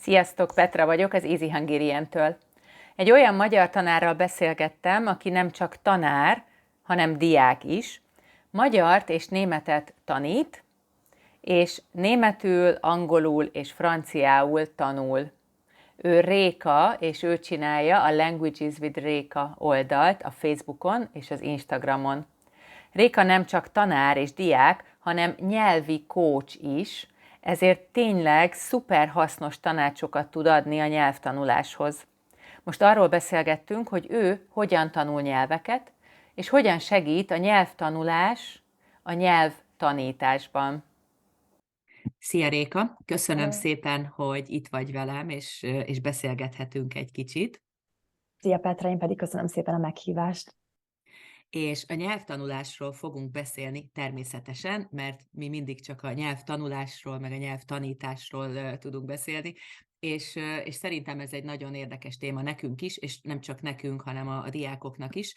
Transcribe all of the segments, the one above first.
Sziasztok, Petra vagyok az Easy Hungarian-től. Egy olyan magyar tanárral beszélgettem, aki nem csak tanár, hanem diák is. Magyart és németet tanít, és németül, angolul és franciául tanul. Ő Réka, és ő csinálja a Languages with Réka oldalt a Facebookon és az Instagramon. Réka nem csak tanár és diák, hanem nyelvi coach is, ezért tényleg szuper hasznos tanácsokat tud adni a nyelvtanuláshoz. Most arról beszélgettünk, hogy ő hogyan tanul nyelveket, és hogyan segít a nyelvtanulás a nyelvtanításban. Szia Réka, köszönöm Hello. szépen, hogy itt vagy velem, és beszélgethetünk egy kicsit. Szia Petra, én pedig köszönöm szépen a meghívást. És a nyelvtanulásról fogunk beszélni természetesen, mert mi mindig csak a nyelvtanulásról, meg a nyelvtanításról tudunk beszélni, és szerintem ez egy nagyon érdekes téma nekünk is, és nem csak nekünk, hanem a diákoknak is.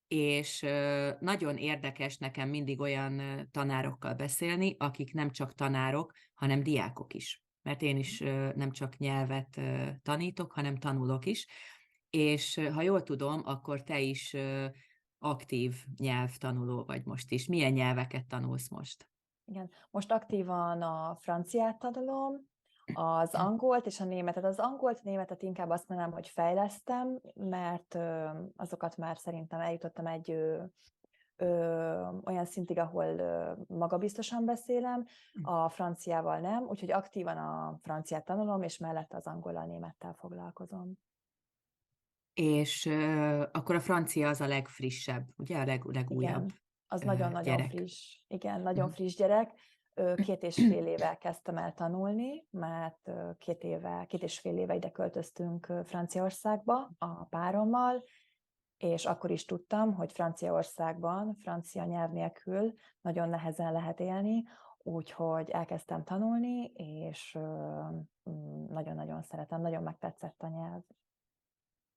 És nagyon érdekes nekem mindig olyan tanárokkal beszélni, akik nem csak tanárok, hanem diákok is. Mert én is nem csak nyelvet tanítok, hanem tanulok is. És ha jól tudom, akkor te is aktív nyelvtanuló vagy most is. Milyen nyelveket tanulsz most? Igen, most aktívan a franciát tanulom, az angolt és a németet. Az angolt, németet inkább azt mondanám, hogy fejlesztem, mert azokat már szerintem eljutottam egy olyan szintig, ahol magabiztosan beszélem, a franciával nem, úgyhogy aktívan a franciát tanulom, és mellette az angollal, némettel foglalkozom. És akkor a francia az a legfrissebb, ugye a legújabb Igen, az nagyon-nagyon gyerek. friss. Igen, nagyon friss gyerek. 2,5 éve kezdtem el tanulni, mert 2,5 éve ide költöztünk Franciaországba a párommal, és akkor is tudtam, hogy Franciaországban francia nyelv nélkül nagyon nehezen lehet élni, úgyhogy elkezdtem tanulni, és nagyon-nagyon szeretem, nagyon megtetszett a nyelv.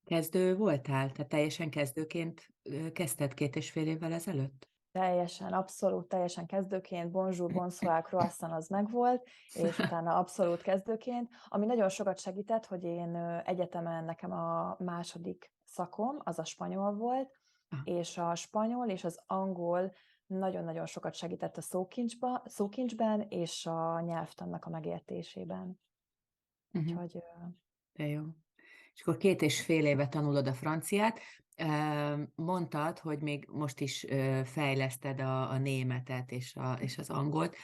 Kezdő voltál? Tehát teljesen kezdőként kezdted 2,5 évvel ezelőtt? Teljesen, abszolút, teljesen kezdőként, bonjour, bonsoir, croissant az megvolt, és utána abszolút kezdőként, ami nagyon sokat segített, hogy én egyetemen nekem a második szakom, az a spanyol volt, és a spanyol és az angol nagyon-nagyon sokat segített a szókincsben és a nyelvtannak a megértésében. Úgyhogy... De jó. És akkor 2,5 éve tanulod a franciát. Mondtad, hogy még most is fejleszted a németet és az angolt.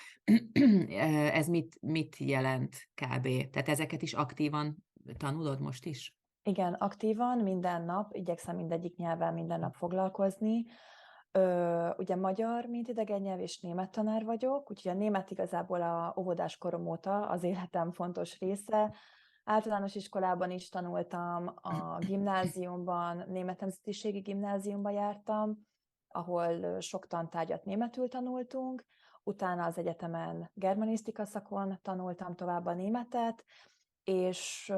Ez mit jelent kb? Tehát ezeket is aktívan tanulod most is? Igen, aktívan, minden nap, igyekszem mindegyik nyelvvel minden nap foglalkozni. Ugye magyar, mint idegen nyelv, és német tanár vagyok, úgyhogy a német igazából a óvodás korom óta az életem fontos része. Általános iskolában is tanultam, a gimnáziumban, német nemzetiségi gimnáziumba jártam, ahol sok tantárgyat németül tanultunk, utána az egyetemen germanisztika szakon tanultam tovább a németet, és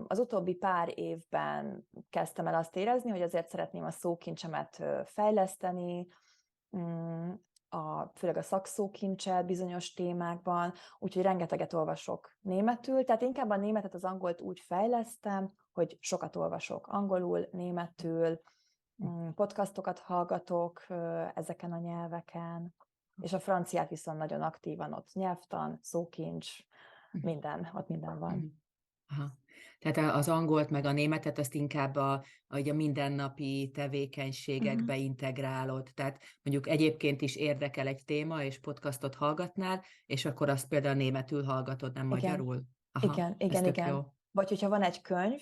az utóbbi pár évben kezdtem el azt érezni, hogy azért szeretném a szókincsemet fejleszteni, főleg a szakszókincset bizonyos témákban, úgyhogy rengeteget olvasok németül, tehát inkább a németet, az angolt úgy fejlesztem, hogy sokat olvasok angolul, németül, podcastokat hallgatok ezeken a nyelveken, és a franciát viszont nagyon aktívan, ott nyelvtan, szókincs, ott minden van. Aha. Tehát az angolt meg a németet azt inkább a mindennapi tevékenységekbe integrálod. Tehát mondjuk egyébként is érdekel egy téma, és podcastot hallgatnál, és akkor azt például németül hallgatod, nem magyarul? Aha, ez tök jó. Vagy hogyha van egy könyv,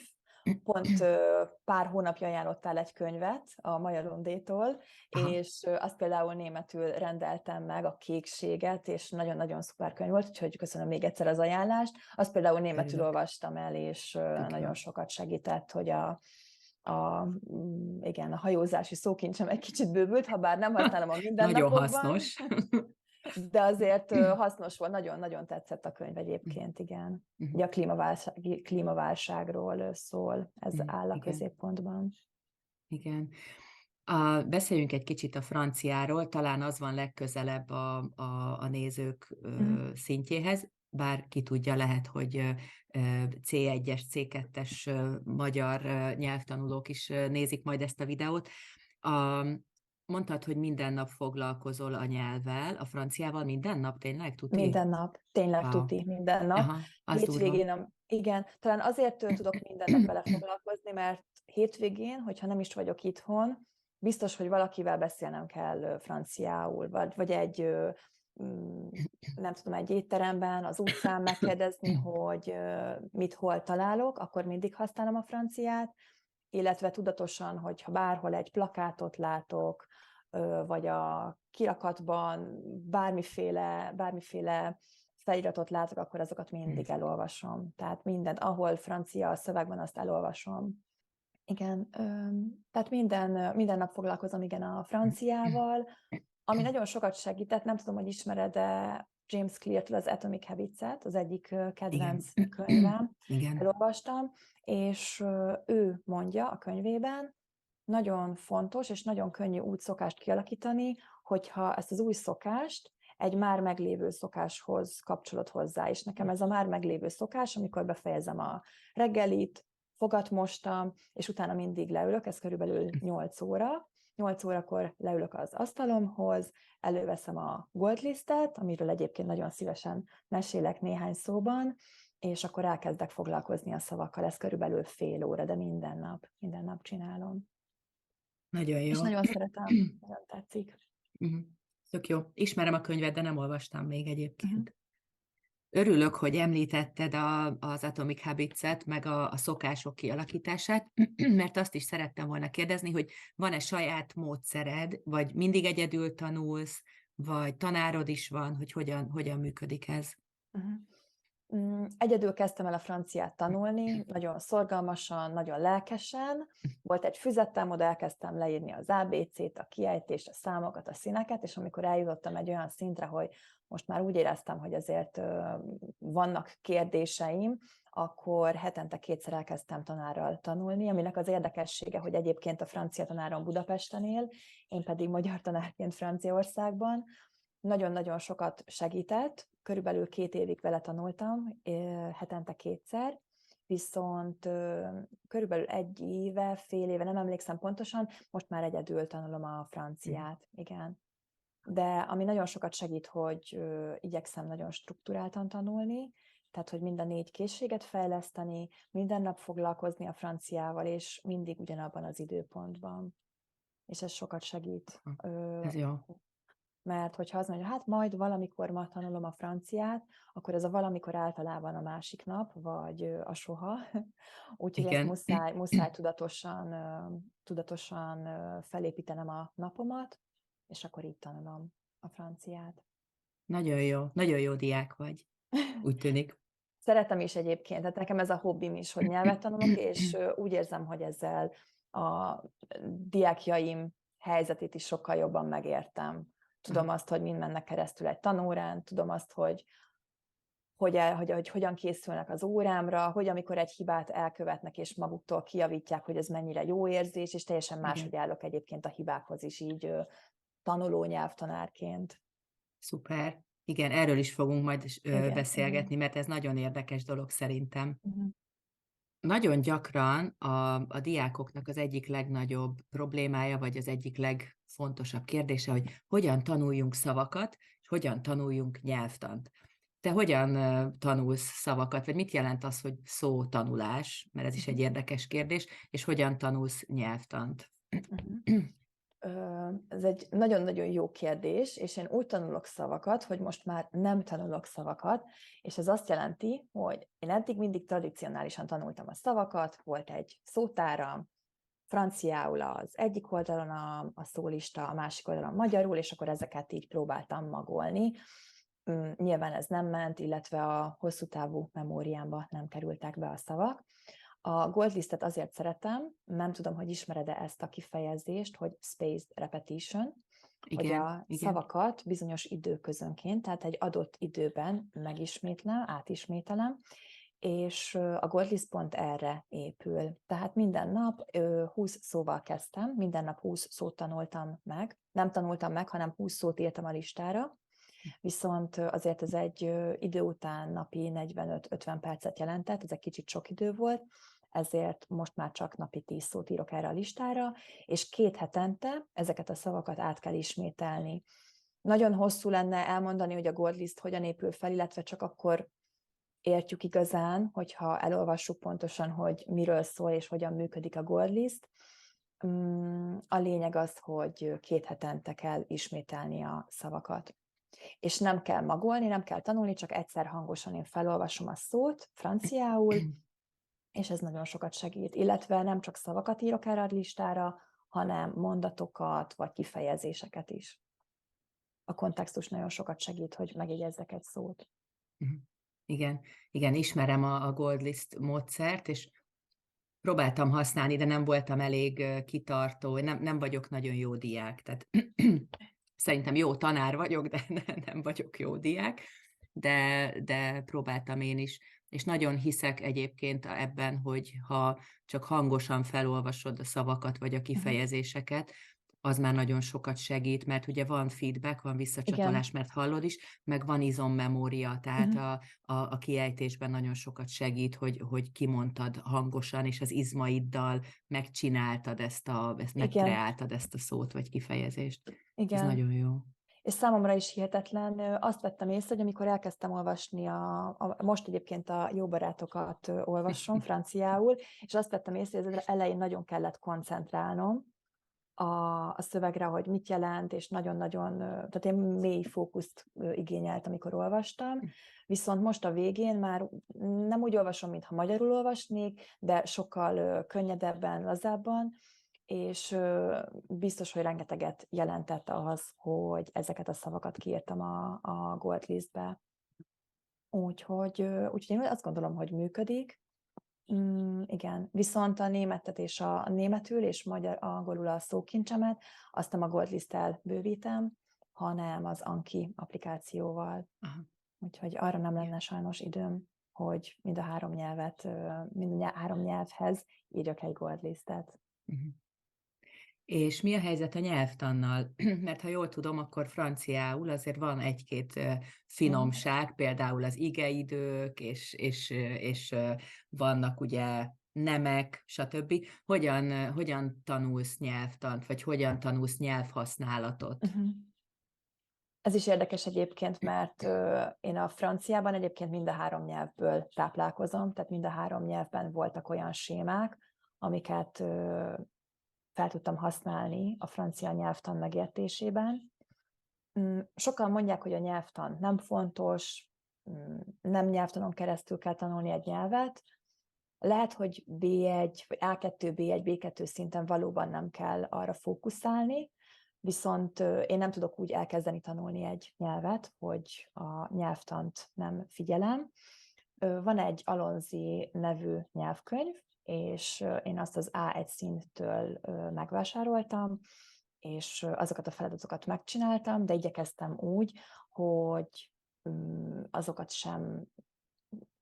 pont pár hónapja ajánlottál egy könyvet a Maja Londétól, és azt például németül rendeltem meg, a Kékséget, és nagyon-nagyon szuper könyv volt, úgyhogy köszönöm még egyszer az ajánlást. Azt például németül olvastam el, és nagyon sokat segített, hogy igen, a hajózási szókincsem egy kicsit bővült, ha bár nem használom a mindennapokban. Nagyon hasznos. De azért hasznos volt, nagyon-nagyon tetszett a könyv egyébként, igen. Ugye a klímaválságról szól, ez áll a középpontban. Igen. Beszéljünk egy kicsit a franciáról, talán az van legközelebb a nézők szintjéhez. bár ki tudja, lehet, hogy C1-es, C2-es magyar nyelvtanulók is nézik majd ezt a videót. Mondtad, hogy minden nap foglalkozol a nyelvvel, a franciával minden nap, tényleg, tuti? Minden nap, tényleg Wow. tuti, minden nap. Aha, az durva. Hétvégén, igen, talán azért tudok minden nap vele foglalkozni, mert hétvégén, hogyha nem is vagyok itthon, biztos, hogy valakivel beszélnem kell franciául, vagy nem tudom, egy étteremben, az utcán megkérdezni, hogy mit hol találok, akkor mindig használom a franciát, illetve tudatosan, hogyha bárhol egy plakátot látok, vagy a kirakatban bármiféle feliratot látok, akkor azokat mindig elolvasom. Tehát mindent, ahol francia a szöveg van, azt elolvasom. Igen, tehát minden nap foglalkozom igen a franciával, ami nagyon sokat segített, nem tudom, hogy ismered-e James Clear-től az Atomic Habits-et, az egyik kedvenc könyvem, Igen. elolvastam, és ő mondja a könyvében, nagyon fontos és nagyon könnyű úgy szokást kialakítani, hogyha ezt az új szokást egy már meglévő szokáshoz kapcsolod hozzá. És nekem ez a már meglévő szokás, amikor befejezem a reggelit, fogat mostam, és utána mindig leülök, ez körülbelül 8 óra. 8 órakor leülök az asztalomhoz, előveszem a Goldlistet, amiről egyébként nagyon szívesen mesélek néhány szóban, és akkor elkezdek foglalkozni a szavakkal. Ez körülbelül fél óra, de minden nap csinálom. Nagyon jó. És nagyon szeretem, nagyon tetszik. Tök jó. Ismerem a könyvet, de nem olvastam még egyébként. Örülök, hogy említetted az Atomic Habits-et, meg a szokások kialakítását, mert azt is szerettem volna kérdezni, hogy van-e saját módszered, vagy mindig egyedül tanulsz, vagy tanárod is van, hogy hogyan működik ez? Egyedül kezdtem el a franciát tanulni, nagyon szorgalmasan, nagyon lelkesen. Volt egy füzetem, oda elkezdtem leírni az ABC-t, a kiejtést, a számokat, a színeket, és amikor eljutottam egy olyan szintre, hogy most már úgy éreztem, hogy azért vannak kérdéseim, akkor hetente 2-szer elkezdtem tanárral tanulni, aminek az érdekessége, hogy egyébként a francia tanárom Budapesten él, én pedig magyar tanárként Franciaországban. Nagyon-nagyon sokat segített, körülbelül 2 évig vele tanultam, hetente 2-szer, viszont körülbelül 1 éve, fél éve, nem emlékszem pontosan, most már egyedül tanulom a franciát, igen. De ami nagyon sokat segít, hogy igyekszem nagyon strukturáltan tanulni, tehát, hogy mind a 4 készséget fejleszteni, minden nap foglalkozni a franciával, és mindig ugyanabban az időpontban. És ez sokat segít. Ez jó. Mert hogyha azt mondja, hát majd valamikor ma tanulom a franciát, akkor ez a valamikor általában a másik nap, vagy a soha. Úgyhogy ezt muszáj tudatosan felépítenem a napomat, és akkor így tanulom a franciát. Nagyon jó diák vagy, úgy tűnik. Szeretem is egyébként, tehát nekem ez a hobbim is, hogy nyelvet tanulok, és úgy érzem, hogy ezzel a diákjaim helyzetét is sokkal jobban megértem. Tudom azt, hogy mind mennek keresztül egy tanórán, tudom azt, hogy hogyan készülnek az órámra, hogy amikor egy hibát elkövetnek, és maguktól kijavítják, hogy ez mennyire jó érzés, és teljesen máshogy állok egyébként a hibákhoz is így tanuló nyelvtanárként. Szuper. Igen, erről is fogunk majd beszélgetni, mert ez nagyon érdekes dolog szerintem. Nagyon gyakran a diákoknak az egyik legnagyobb problémája, vagy az egyik legfontosabb kérdése, hogy hogyan tanuljunk szavakat, és hogyan tanuljunk nyelvtant. Te hogyan tanulsz szavakat, vagy mit jelent az, hogy szótanulás, mert ez is egy érdekes kérdés, és hogyan tanulsz nyelvtant? Ez egy nagyon-nagyon jó kérdés, és én úgy tanulok szavakat, hogy most már nem tanulok szavakat, és ez azt jelenti, hogy én eddig mindig tradicionálisan tanultam a szavakat, volt egy szótáram, franciául az egyik oldalon a szólista, a másik oldalon magyarul, és akkor ezeket így próbáltam magolni. Nyilván ez nem ment, illetve a hosszú távú memóriámba nem kerültek be a szavak. A Goldlistet azért szeretem, nem tudom, hogy ismered-e ezt a kifejezést, hogy spaced repetition, hogy a szavakat bizonyos időközönként, tehát egy adott időben átismételem, és a Goldlist pont erre épül. Tehát minden nap 20 szóval kezdtem, minden nap 20 szót tanultam meg. Nem tanultam meg, hanem 20 szót írtam a listára, viszont azért ez egy idő után napi 45-50 percet jelentett, ez egy kicsit sok idő volt, ezért most már csak napi 10 szót írok erre a listára, és 2 hetente ezeket a szavakat át kell ismételni. Nagyon hosszú lenne elmondani, hogy a Gold List hogyan épül fel, illetve csak akkor értjük igazán, hogyha elolvassuk pontosan, hogy miről szól és hogyan működik a Gold List. A lényeg az, hogy 2 hetente kell ismételni a szavakat. És nem kell magolni, nem kell tanulni, csak egyszer hangosan én felolvasom a szót franciául, és ez nagyon sokat segít. Illetve nem csak szavakat írok erre a listára, hanem mondatokat, vagy kifejezéseket is. A kontextus nagyon sokat segít, hogy megjegyezzek egy szót. Igen, ismerem a Gold List módszert, és próbáltam használni, de nem voltam elég kitartó, nem vagyok nagyon jó diák, tehát szerintem jó tanár vagyok, de nem vagyok jó diák, de próbáltam én is, és nagyon hiszek egyébként ebben, hogy ha csak hangosan felolvasod a szavakat, vagy a kifejezéseket, az már nagyon sokat segít, mert ugye van feedback, van visszacsatolás, mert hallod is, meg van izommemória, tehát a kiejtésben nagyon sokat segít, hogy kimondtad hangosan, és az izmaiddal megcsináltad megkreáltad ezt a szót, vagy kifejezést. Igen. Ez nagyon jó. És számomra is hihetetlen, azt vettem észre, hogy amikor elkezdtem olvasni, most egyébként a Jó barátokat olvasom franciául, és azt vettem észre, hogy az elején nagyon kellett koncentrálnom a szövegre, hogy mit jelent, és nagyon-nagyon, tehát én mély fókuszt igényelt, amikor olvastam, viszont most a végén már nem úgy olvasom, mintha magyarul olvasnék, de sokkal könnyedebben, lazábban, és biztos, hogy rengeteget jelentett az, hogy ezeket a szavakat kiírtam a Gold Listbe. Úgyhogy én azt gondolom, hogy működik. Igen, viszont a németet és a németül és angolul a szókincsemet azt nem a Gold List-tel bővítem, hanem az Anki applikációval. Aha. Úgyhogy arra nem lenne sajnos időm, hogy mind a 3 nyelvhez írjak egy Gold Listet. Uh-huh. És mi a helyzet a nyelvtannal? Mert ha jól tudom, akkor franciául azért van egy-két finomság, például az igeidők, és vannak ugye nemek, stb. Hogyan tanulsz nyelvtant, vagy hogyan tanulsz nyelvhasználatot? Ez is érdekes egyébként, mert én a franciában egyébként mind a 3 nyelvből táplálkozom, tehát mind a 3 nyelvben voltak olyan sémák, amiket fel tudtam használni a francia nyelvtan megértésében. Sokan mondják, hogy a nyelvtan nem fontos, nem nyelvtanon keresztül kell tanulni egy nyelvet. Lehet, hogy B1, vagy A2, B1, B2 szinten valóban nem kell arra fókuszálni, viszont én nem tudok úgy elkezdeni tanulni egy nyelvet, hogy a nyelvtant nem figyelem. Van egy Alonzi nevű nyelvkönyv, és én azt az A1 szinttől megvásároltam, és azokat a feladatokat megcsináltam, de igyekeztem úgy, hogy azokat sem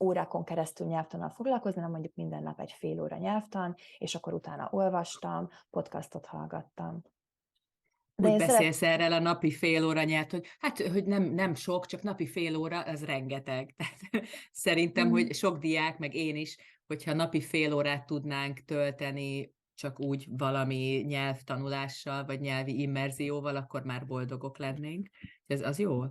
órákon keresztül nyelvtannal foglalkozni, hanem mondjuk minden nap egy fél óra nyelvtan, és akkor utána olvastam, podcastot hallgattam. De úgy beszélsz erről a napi fél óra nyelvt, hogy nem sok, csak napi fél óra, az rengeteg. Tehát szerintem, hogy sok diák, meg én is, hogyha napi fél órát tudnánk tölteni csak úgy valami nyelvtanulással, vagy nyelvi immerzióval, akkor már boldogok lennénk. Ez az jó?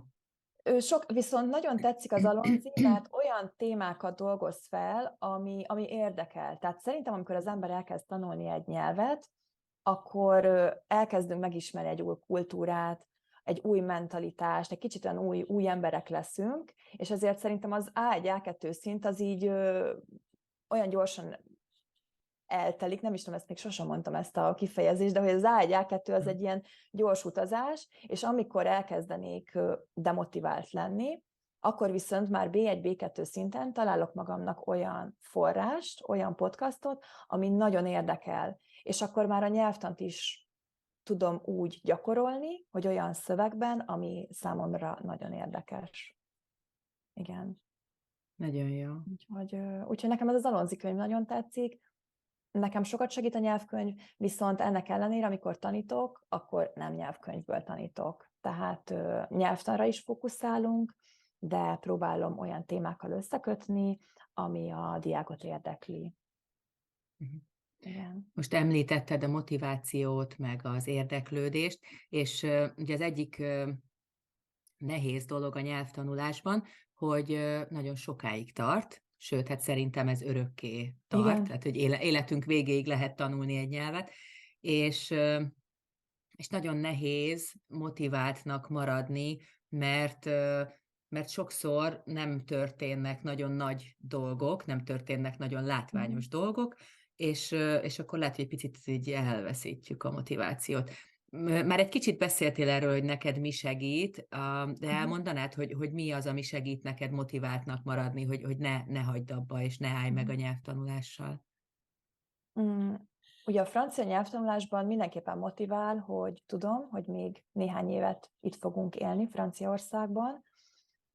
Viszont nagyon tetszik az Alonzi, mert olyan témákat dolgoz fel, ami érdekel. Tehát szerintem, amikor az ember elkezd tanulni egy nyelvet, akkor elkezdünk megismerni egy új kultúrát, egy új mentalitást, egy kicsit olyan új emberek leszünk, és ezért szerintem az A1, A2 szint az így olyan gyorsan eltelik, nem is tudom, ezt még sosem mondtam ezt a kifejezést, de hogy az A1, A2 az egy ilyen gyors utazás, és amikor elkezdenék demotivált lenni, akkor viszont már B1, B2 szinten találok magamnak olyan forrást, olyan podcastot, ami nagyon érdekel, és akkor már a nyelvtant is tudom úgy gyakorolni, hogy olyan szövegben, ami számomra nagyon érdekes. Igen. Nagyon jó. Úgyhogy nekem ez az Alonzi könyv nagyon tetszik. Nekem sokat segít a nyelvkönyv, viszont ennek ellenére, amikor tanítok, akkor nem nyelvkönyvből tanítok. tehát nyelvtanra is fókuszálunk, de próbálom olyan témákkal összekötni, ami a diákot érdekli. Mhm. Igen. Most említetted a motivációt, meg az érdeklődést, és ugye az egyik nehéz dolog a nyelvtanulásban, hogy nagyon sokáig tart, sőt, hát szerintem ez örökké tart, Igen. tehát hogy életünk végéig lehet tanulni egy nyelvet, és, és nagyon nehéz motiváltnak maradni, mert sokszor nem történnek nagyon nagy dolgok, nem történnek nagyon látványos dolgok, és akkor lehet, hogy egy picit így elveszítjük a motivációt. Már egy kicsit beszéltél erről, hogy neked mi segít, de elmondanád, hogy mi az, ami segít neked motiváltnak maradni, hogy ne hagyd abba, és ne állj meg a nyelvtanulással. Mm, Ugye a francia nyelvtanulásban mindenképpen motivál, hogy tudom, hogy még néhány évet itt fogunk élni Franciaországban,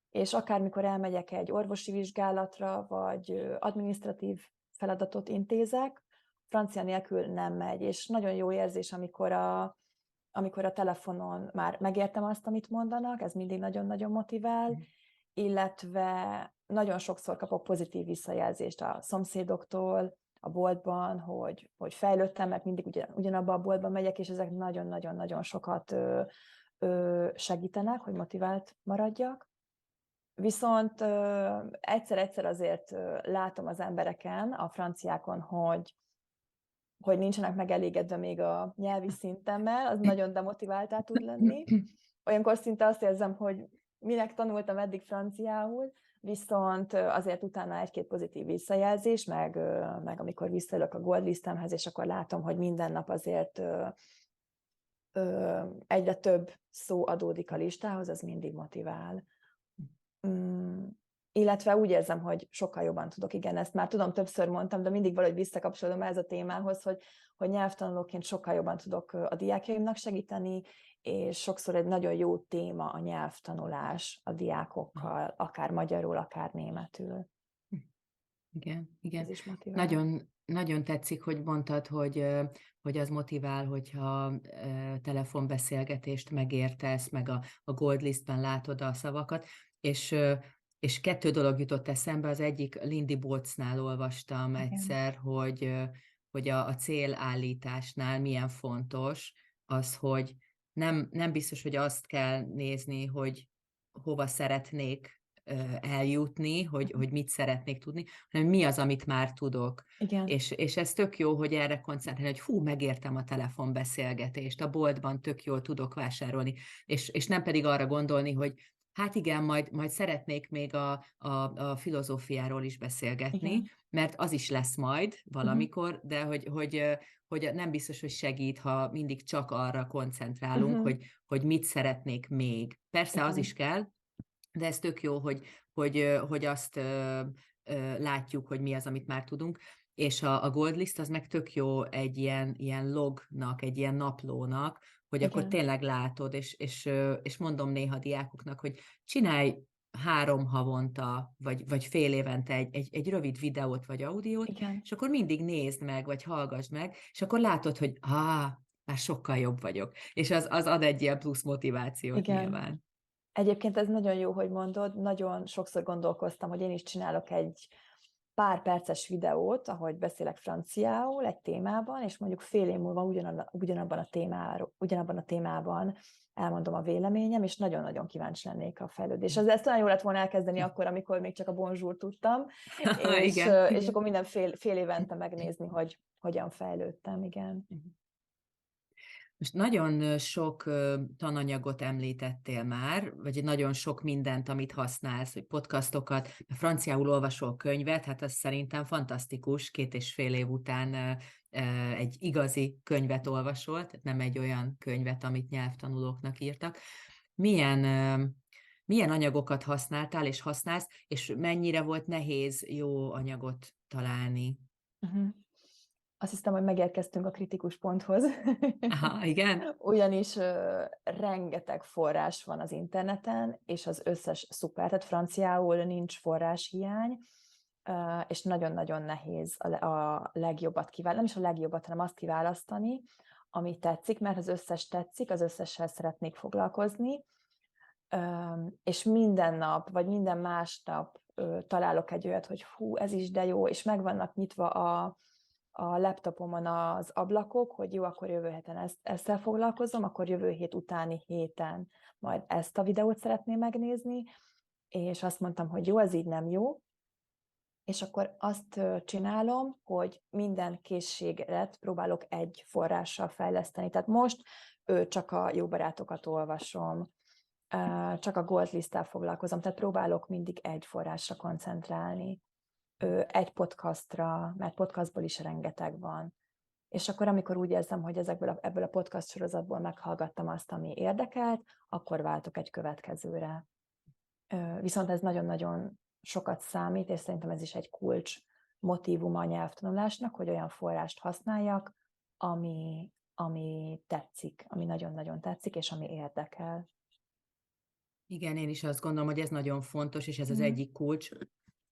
és akármikor elmegyek egy orvosi vizsgálatra, vagy adminisztratív feladatot intézek, francia nélkül nem megy, és nagyon jó érzés, amikor a telefonon már megértem azt, amit mondanak, ez mindig nagyon-nagyon motivál, illetve nagyon sokszor kapok pozitív visszajelzést a szomszédoktól, a boltban, hogy fejlődtem, mert mindig ugyanabba a boltba megyek, és ezek nagyon-nagyon-nagyon sokat segítenek, hogy motivált maradjak. Viszont egyszer-egyszer azért látom az embereken, a franciákon, hogy nincsenek megelégedve még a nyelvi szintemmel, az nagyon demotiváltá tud lenni. Olyankor szinte azt érzem, hogy minek tanultam eddig franciául, viszont azért utána egy-két pozitív visszajelzés, meg amikor visszaülök a Gold Listemhez, és akkor látom, hogy minden nap azért egyre több szó adódik a listához, az mindig motivál. Illetve úgy érzem, hogy sokkal jobban tudok, igen, ezt már tudom, többször mondtam, de mindig valahogy visszakapcsolom ez a témához, hogy nyelvtanulóként sokkal jobban tudok a diákjaimnak segíteni, és sokszor egy nagyon jó téma a nyelvtanulás a diákokkal, akár magyarul, akár németül. Igen, igen. Ez is motivál. Nagyon, nagyon tetszik, hogy mondtad, hogy az motivál, hogyha telefonbeszélgetést megértesz, meg a Gold Listben látod a szavakat, és kettő dolog jutott eszembe. Az egyik, Lindy Boltznál olvastam egyszer, hogy a célállításnál milyen fontos az, hogy nem biztos, hogy azt kell nézni, hogy hova szeretnék eljutni, hogy mit szeretnék tudni, hanem mi az, amit már tudok. Igen. És ez tök jó, hogy erre koncentrálni, hogy megértem a telefonbeszélgetést, a boltban tök jól tudok vásárolni, és nem pedig arra gondolni, hogy hát igen, majd szeretnék még a filozófiáról is beszélgetni, Igen. mert az is lesz majd valamikor, de hogy nem biztos, hogy segít, ha mindig csak arra koncentrálunk, hogy mit szeretnék még. Persze az is Igen. kell, de ez tök jó, hogy azt látjuk, hogy mi az, amit már tudunk, és a Gold List az meg tök jó egy ilyen lognak, egy ilyen naplónak, hogy akkor Igen. tényleg látod, és mondom néha a diákoknak, hogy csinálj 3 havonta, vagy fél évente egy rövid videót, vagy audiót, Igen. és akkor mindig nézd meg, vagy hallgass meg, és akkor látod, hogy már sokkal jobb vagyok. És az ad egy ilyen plusz motivációt Igen. nyilván. Egyébként ez nagyon jó, hogy mondod, nagyon sokszor gondolkoztam, hogy én is csinálok egy pár perces videót, ahogy beszélek franciául egy témában, és mondjuk fél év múlva ugyanabban a témában elmondom a véleményem, és nagyon-nagyon kíváncsi lennék a fejlődésre. Ez olyan jó lett volna elkezdeni akkor, amikor még csak a bonjour tudtam, és Igen. akkor minden fél évente megnézni, hogy hogyan fejlődtem, igen. Most nagyon sok tananyagot említettél már, vagy nagyon sok mindent, amit használsz, hogy podcastokat, franciául olvasol könyvet, hát az szerintem fantasztikus, 2,5 év után egy igazi könyvet olvasol, tehát nem egy olyan könyvet, amit nyelvtanulóknak írtak. Milyen anyagokat használtál és használsz, és mennyire volt nehéz jó anyagot találni? Uh-huh. Azt hiszem, hogy megérkeztünk a kritikus ponthoz. Aha, igen? Ugyanis rengeteg forrás van az interneten, és az összes szuper, tehát franciául nincs forráshiány, és nagyon-nagyon nehéz a legjobbat kiválasztani, nem is a legjobbat, hanem azt kiválasztani, ami tetszik, mert az összes tetszik, az összessel szeretnék foglalkozni, és minden nap, vagy minden másnap találok egy olyat, hogy hú, ez is de jó, és meg vannak nyitva a laptopomon az ablakok, hogy jó, akkor jövő héten ezzel foglalkozom, akkor jövő hét utáni héten majd ezt a videót szeretném megnézni, és azt mondtam, hogy jó, ez így nem jó, és akkor azt csinálom, hogy minden készséget próbálok egy forrással fejleszteni. Tehát most csak a jó barátokat olvasom, csak a Gold Listtel foglalkozom, tehát próbálok mindig egy forrásra koncentrálni, egy podcastra, mert podcastból is rengeteg van. És akkor, amikor úgy érzem, hogy ebből a podcast sorozatból meghallgattam azt, ami érdekelt, akkor váltok egy következőre. Viszont ez nagyon-nagyon sokat számít, és szerintem ez is egy kulcs motívuma a nyelvtanulásnak, hogy olyan forrást használjak, ami tetszik, ami nagyon-nagyon tetszik, és ami érdekel. Igen, én is azt gondolom, hogy ez nagyon fontos, és ez az egyik kulcs,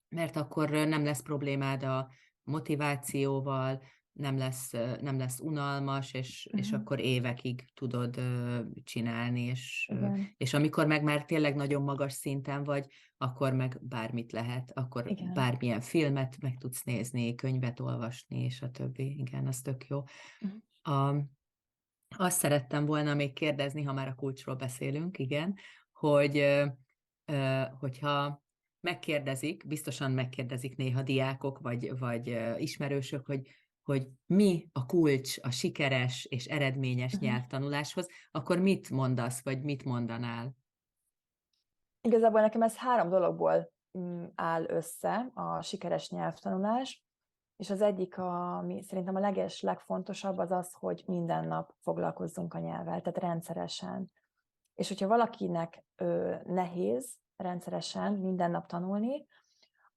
mert akkor nem lesz problémád a motivációval, nem lesz unalmas, és akkor évekig tudod csinálni, és amikor meg már tényleg nagyon magas szinten vagy, akkor meg bármit lehet, akkor bármilyen filmet meg tudsz nézni, könyvet olvasni, és a többi. Igen, az tök jó. Azt szerettem volna még kérdezni, ha már a kulcsról beszélünk, igen, hogyha megkérdezik, biztosan megkérdezik néha diákok, vagy ismerősök, hogy mi a kulcs a sikeres és eredményes nyelvtanuláshoz, akkor mit mondasz, vagy mit mondanál? Igazából nekem ez 3 dologból áll össze a sikeres nyelvtanulás, és az egyik, ami szerintem a legfontosabb, az az, hogy minden nap foglalkozzunk a nyelvvel, tehát rendszeresen. És hogyha valakinek nehéz rendszeresen minden nap tanulni,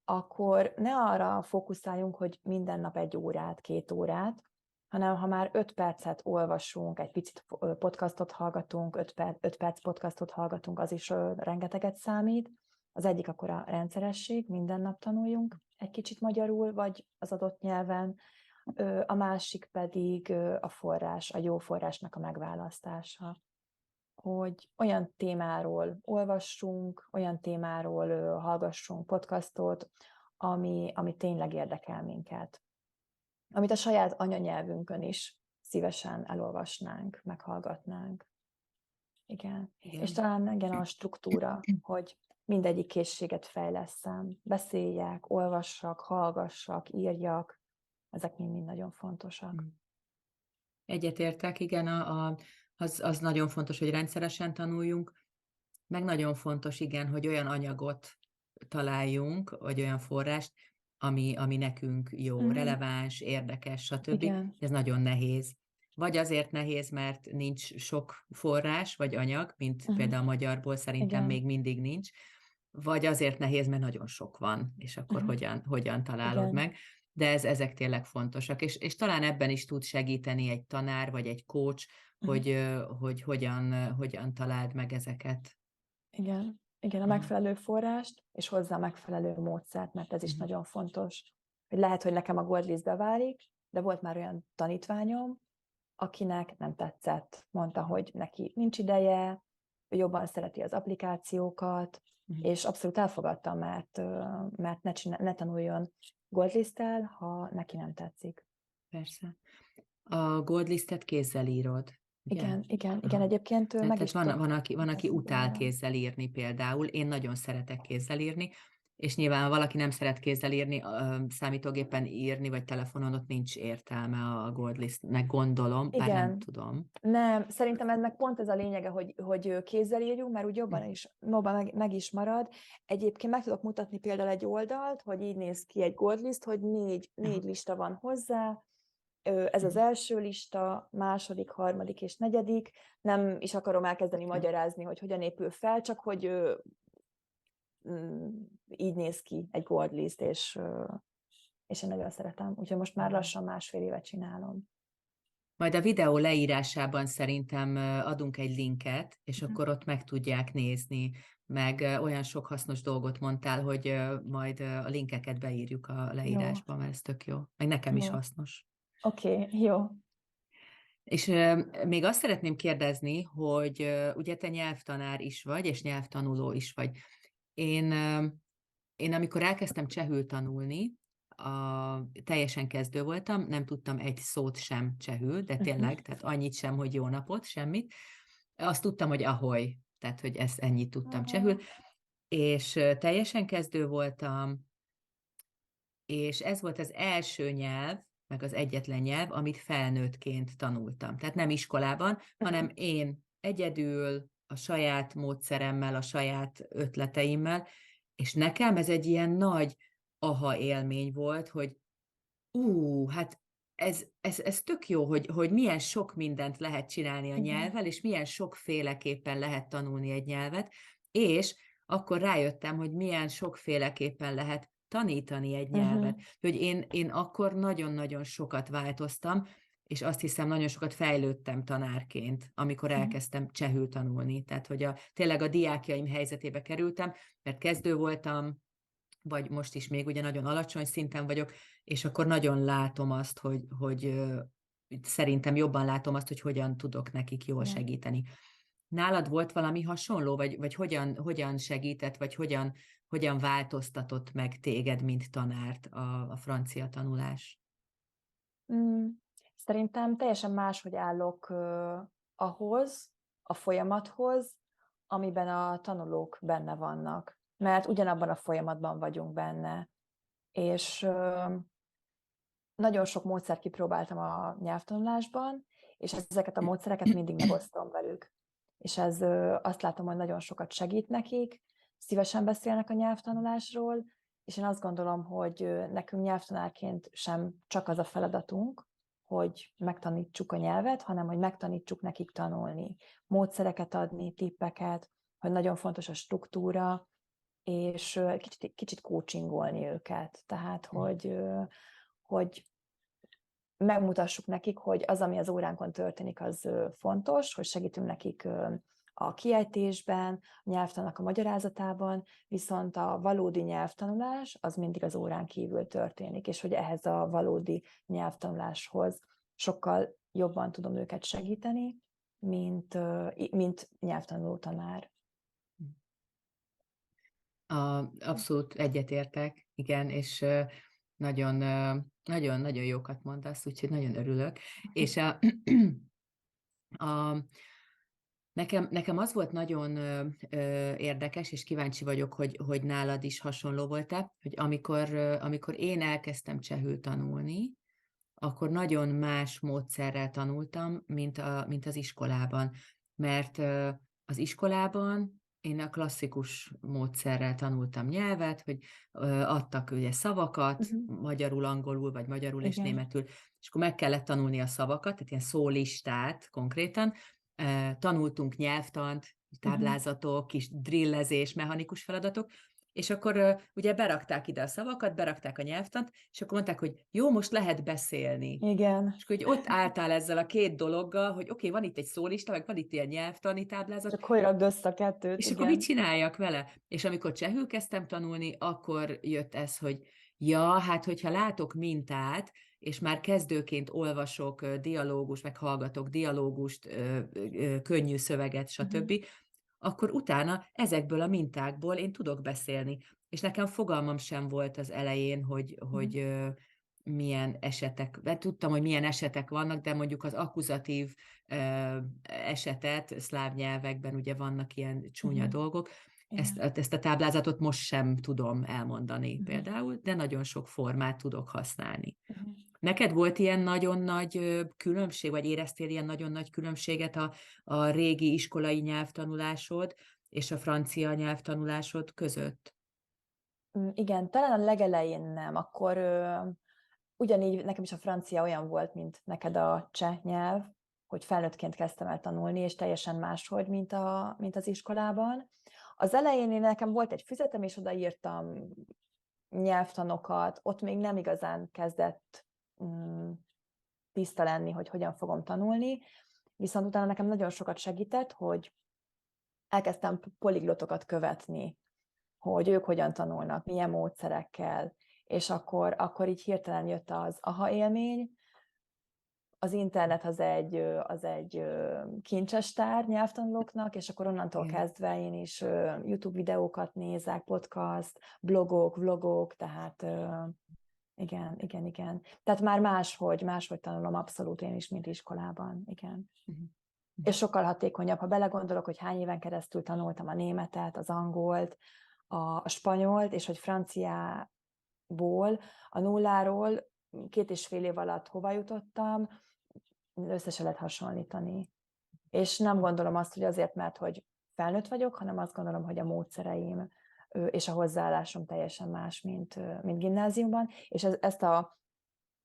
akkor ne arra fókuszáljunk, hogy minden nap 1 órát, 2 órát, hanem ha már 5 percet olvasunk, egy picit podcastot hallgatunk, 5 perc podcastot hallgatunk, az is rengeteget számít. Az egyik akkor a rendszeresség, minden nap tanuljunk egy kicsit magyarul, vagy az adott nyelven. A másik pedig a forrás, a jó forrásnak a megválasztása. Hogy olyan témáról olvassunk, olyan témáról hallgassunk podcastot, ami tényleg érdekel minket. Amit a saját anyanyelvünkön is szívesen elolvasnánk, meghallgatnánk. Igen. És talán igen a struktúra, hogy mindegyik készséget fejlesszem, beszéljek, olvassak, hallgassak, írjak, ezek mind nagyon fontosak. Egyetértek, igen, az nagyon fontos, hogy rendszeresen tanuljunk, meg nagyon fontos, igen, hogy olyan anyagot találjunk, vagy olyan forrást, ami nekünk jó, releváns, érdekes, stb. Igen. Ez nagyon nehéz. Vagy azért nehéz, mert nincs sok forrás, vagy anyag, mint például a magyarból szerintem még mindig nincs, vagy azért nehéz, mert nagyon sok van, és akkor hogyan találod meg. De ezek tényleg fontosak, és talán ebben is tud segíteni egy tanár, vagy egy coach, hogy hogyan találd meg ezeket. Igen, a megfelelő forrást, és hozzá a megfelelő módszert, mert ez is nagyon fontos. Hogy lehet, hogy nekem a Gold List beválik, de volt már olyan tanítványom, akinek nem tetszett. Mondta, hogy neki nincs ideje, ő jobban szereti az applikációkat, és abszolút elfogadtam, mert ne tanuljon Gold Listtel, ha neki nem tetszik. Persze. A Gold Listet kézzel írod? Igen, egyébként meg is van, aki utál kézzel írni például. Én nagyon szeretek kézzel írni, és nyilván, ha valaki nem szeret kézzel írni, számítógépen írni, vagy telefonon, ott nincs értelme a Gold Listnek, gondolom, bár nem tudom. Nem, szerintem ennek pont ez a lényege, hogy kézzel írjunk, mert úgy jobban meg is marad. Egyébként meg tudok mutatni például egy oldalt, hogy így néz ki egy Gold List, hogy négy lista van hozzá. Ez az első lista, második, harmadik és negyedik. Nem is akarom elkezdeni magyarázni, hogy hogyan épül fel, csak hogy így néz ki egy Gold List, és én nagyon szeretem. Úgyhogy most már lassan 1,5 éve csinálom. Majd a videó leírásában szerintem adunk egy linket, és akkor ott meg tudják nézni, meg olyan sok hasznos dolgot mondtál, hogy majd a linkeket beírjuk a leírásba, mert ez tök jó. Meg nekem is hasznos. Oké, jó. És még azt szeretném kérdezni, hogy ugye te nyelvtanár is vagy, és nyelvtanuló is vagy. Én, én amikor elkezdtem csehül tanulni, teljesen kezdő voltam, nem tudtam egy szót sem csehül, de tényleg, tehát annyit sem, hogy jó napot, semmit. Azt tudtam, hogy ahoy, tehát hogy ezt ennyit tudtam csehül, és teljesen kezdő voltam, és ez volt az első nyelv, meg az egyetlen nyelv, amit felnőttként tanultam. Tehát nem iskolában, hanem én egyedül, a saját módszeremmel, a saját ötleteimmel, és nekem ez egy ilyen nagy aha élmény volt, hogy hát ez tök jó, hogy milyen sok mindent lehet csinálni a Igen. nyelvvel, és milyen sokféleképpen lehet tanulni egy nyelvet, és akkor rájöttem, hogy milyen sokféleképpen lehet tanítani egy nyelvet. Hogy én akkor nagyon-nagyon sokat változtam, és azt hiszem, nagyon sokat fejlődtem tanárként, amikor elkezdtem csehül tanulni. Tehát, hogy tényleg a diákjaim helyzetébe kerültem, mert kezdő voltam, vagy most is még ugye nagyon alacsony szinten vagyok, és akkor nagyon látom azt, hogy szerintem jobban látom azt, hogy hogyan tudok nekik jól Igen. segíteni. Nálad volt valami hasonló, vagy hogyan segített, vagy hogyan változtatott meg téged, mint tanárt a francia tanulás? Szerintem teljesen máshogy állok ahhoz, a folyamathoz, amiben a tanulók benne vannak. Mert ugyanabban a folyamatban vagyunk benne. És nagyon sok módszert kipróbáltam a nyelvtanulásban, és ezeket a módszereket mindig megosztom velük. És ez azt látom, hogy nagyon sokat segít nekik, szívesen beszélnek a nyelvtanulásról, és én azt gondolom, hogy nekünk nyelvtanárként sem csak az a feladatunk, hogy megtanítsuk a nyelvet, hanem hogy megtanítsuk nekik tanulni, módszereket adni, tippeket, hogy nagyon fontos a struktúra, és kicsit coachingolni őket. Tehát, hogy megmutassuk nekik, hogy az, ami az óránkon történik, az fontos, hogy segítünk nekik a kiejtésben, a nyelvtannak a magyarázatában, viszont a valódi nyelvtanulás az mindig az órán kívül történik, és hogy ehhez a valódi nyelvtanuláshoz sokkal jobban tudom őket segíteni, mint nyelvtanuló tanár. Abszolút egyetértek, igen, és nagyon jókat mondasz, úgyhogy nagyon örülök. És a, nekem az volt nagyon érdekes, és kíváncsi vagyok, hogy nálad is hasonló volt-e, hogy amikor én elkezdtem csehül tanulni, akkor nagyon más módszerrel tanultam, mint az iskolában. Mert az iskolában én a klasszikus módszerrel tanultam nyelvet, hogy adtak ugye szavakat, magyarul, angolul, vagy magyarul és Igen. németül, és akkor meg kellett tanulni a szavakat, tehát ilyen szólistát konkrétan, tanultunk nyelvtant, táblázatok, kis drillezés, mechanikus feladatok, és akkor ugye berakták ide a szavakat, berakták a nyelvtant, és akkor mondták, hogy jó, most lehet beszélni. Igen. És akkor hogy ott álltál ezzel a két dologgal, hogy oké, van itt egy szólista, meg van itt ilyen nyelvtani táblázat, Csak hogy rakd össze a kettőt, és igen. akkor mit csináljak vele? És amikor csehül kezdtem tanulni, akkor jött ez, hogy ja, hát hogyha látok mintát, és már kezdőként olvasok dialógust, meg hallgatok dialógust, könnyű szöveget, stb., akkor utána ezekből a mintákból én tudok beszélni. És nekem fogalmam sem volt az elején, hogy milyen esetek, mert tudtam, hogy milyen esetek vannak, de mondjuk az akkuzatív esetet, szláv nyelvekben ugye vannak ilyen csúnya dolgok, ezt a táblázatot most sem tudom elmondani például, de nagyon sok formát tudok használni. Neked volt ilyen nagyon nagy különbség, vagy éreztél ilyen nagyon nagy különbséget a régi iskolai nyelvtanulásod és a francia nyelvtanulásod között? Igen, talán a legelején nem, akkor ugyanígy nekem is a francia olyan volt, mint neked a cseh nyelv, hogy felnőttként kezdtem el tanulni, és teljesen máshogy, mint az iskolában. Az elején nekem volt egy füzetem, és odaírtam nyelvtanokat, ott még nem igazán kezdett tiszta lenni, hogy hogyan fogom tanulni, viszont utána nekem nagyon sokat segített, hogy elkezdtem poliglotokat követni, hogy ők hogyan tanulnak, milyen módszerekkel, és akkor így hirtelen jött az aha élmény, az internet az egy kincses tár nyelvtanulóknak, és akkor onnantól Igen. kezdve én is YouTube videókat nézek, podcast, blogok, vlogok, tehát igen. Tehát már máshogy tanulom abszolút én is, mint iskolában, igen. Mhm. És sokkal hatékonyabb, ha belegondolok, hogy hány éven keresztül tanultam a németet, az angolt, a spanyolt, és hogy franciából, a nulláról 2,5 év alatt hova jutottam, össze se lehet hasonlítani. És nem gondolom azt, hogy azért, mert hogy felnőtt vagyok, hanem azt gondolom, hogy a módszereim és a hozzáállásom teljesen más, mint gimnáziumban, és ezt a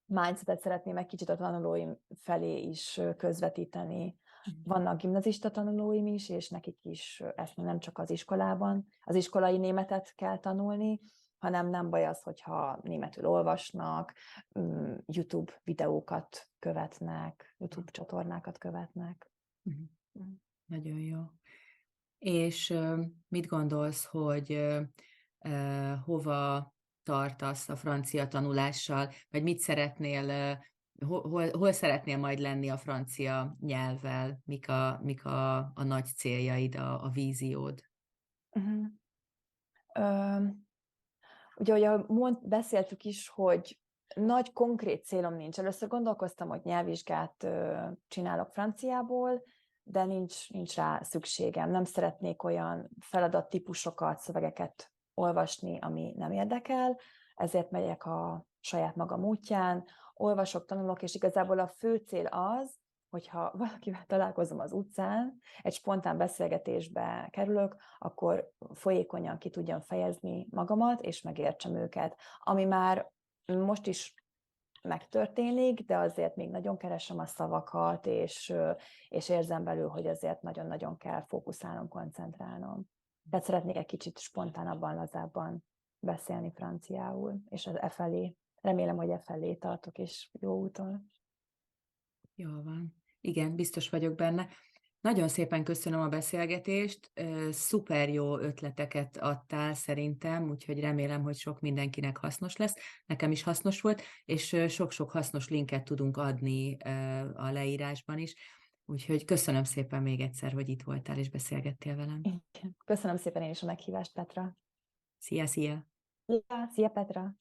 mindsetet szeretném egy kicsit a tanulóim felé is közvetíteni. Vannak gimnazista tanulóim is, és nekik is ezt nem csak az iskolában, az iskolai németet kell tanulni, hanem nem baj az, hogyha németül olvasnak, YouTube videókat követnek, YouTube csatornákat követnek. Mhm. Nagyon jó. És mit gondolsz, hogy hova tartasz a francia tanulással, vagy mit szeretnél, hol szeretnél majd lenni a francia nyelvvel, mik a nagy céljaid, a víziód? Uh-huh. Ugye, beszéltük is, hogy nagy konkrét célom nincs. Először gondolkoztam, hogy nyelvvizsgát csinálok franciából, de nincs rá szükségem. Nem szeretnék olyan feladattípusokat, szövegeket olvasni, ami nem érdekel, ezért megyek a saját magam útján, olvasok, tanulok, és igazából a fő cél az, hogyha valakivel találkozom az utcán, egy spontán beszélgetésbe kerülök, akkor folyékonyan ki tudjam fejezni magamat, és megértsem őket. Ami már most is megtörténik, de azért még nagyon keresem a szavakat, és érzem belül, hogy azért nagyon-nagyon kell fókuszálnom, koncentrálnom. Tehát szeretnék egy kicsit spontánabban, lazábban beszélni franciául, és remélem, hogy felé tartok, és jó úton. Jól van. Igen, biztos vagyok benne. Nagyon szépen köszönöm a beszélgetést, szuper jó ötleteket adtál szerintem, úgyhogy remélem, hogy sok mindenkinek hasznos lesz. Nekem is hasznos volt, és sok-sok hasznos linket tudunk adni a leírásban is. Úgyhogy köszönöm szépen még egyszer, hogy itt voltál és beszélgettél velem. Köszönöm szépen én is a meghívást, Petra. Szia, szia! Ja, szia, Petra!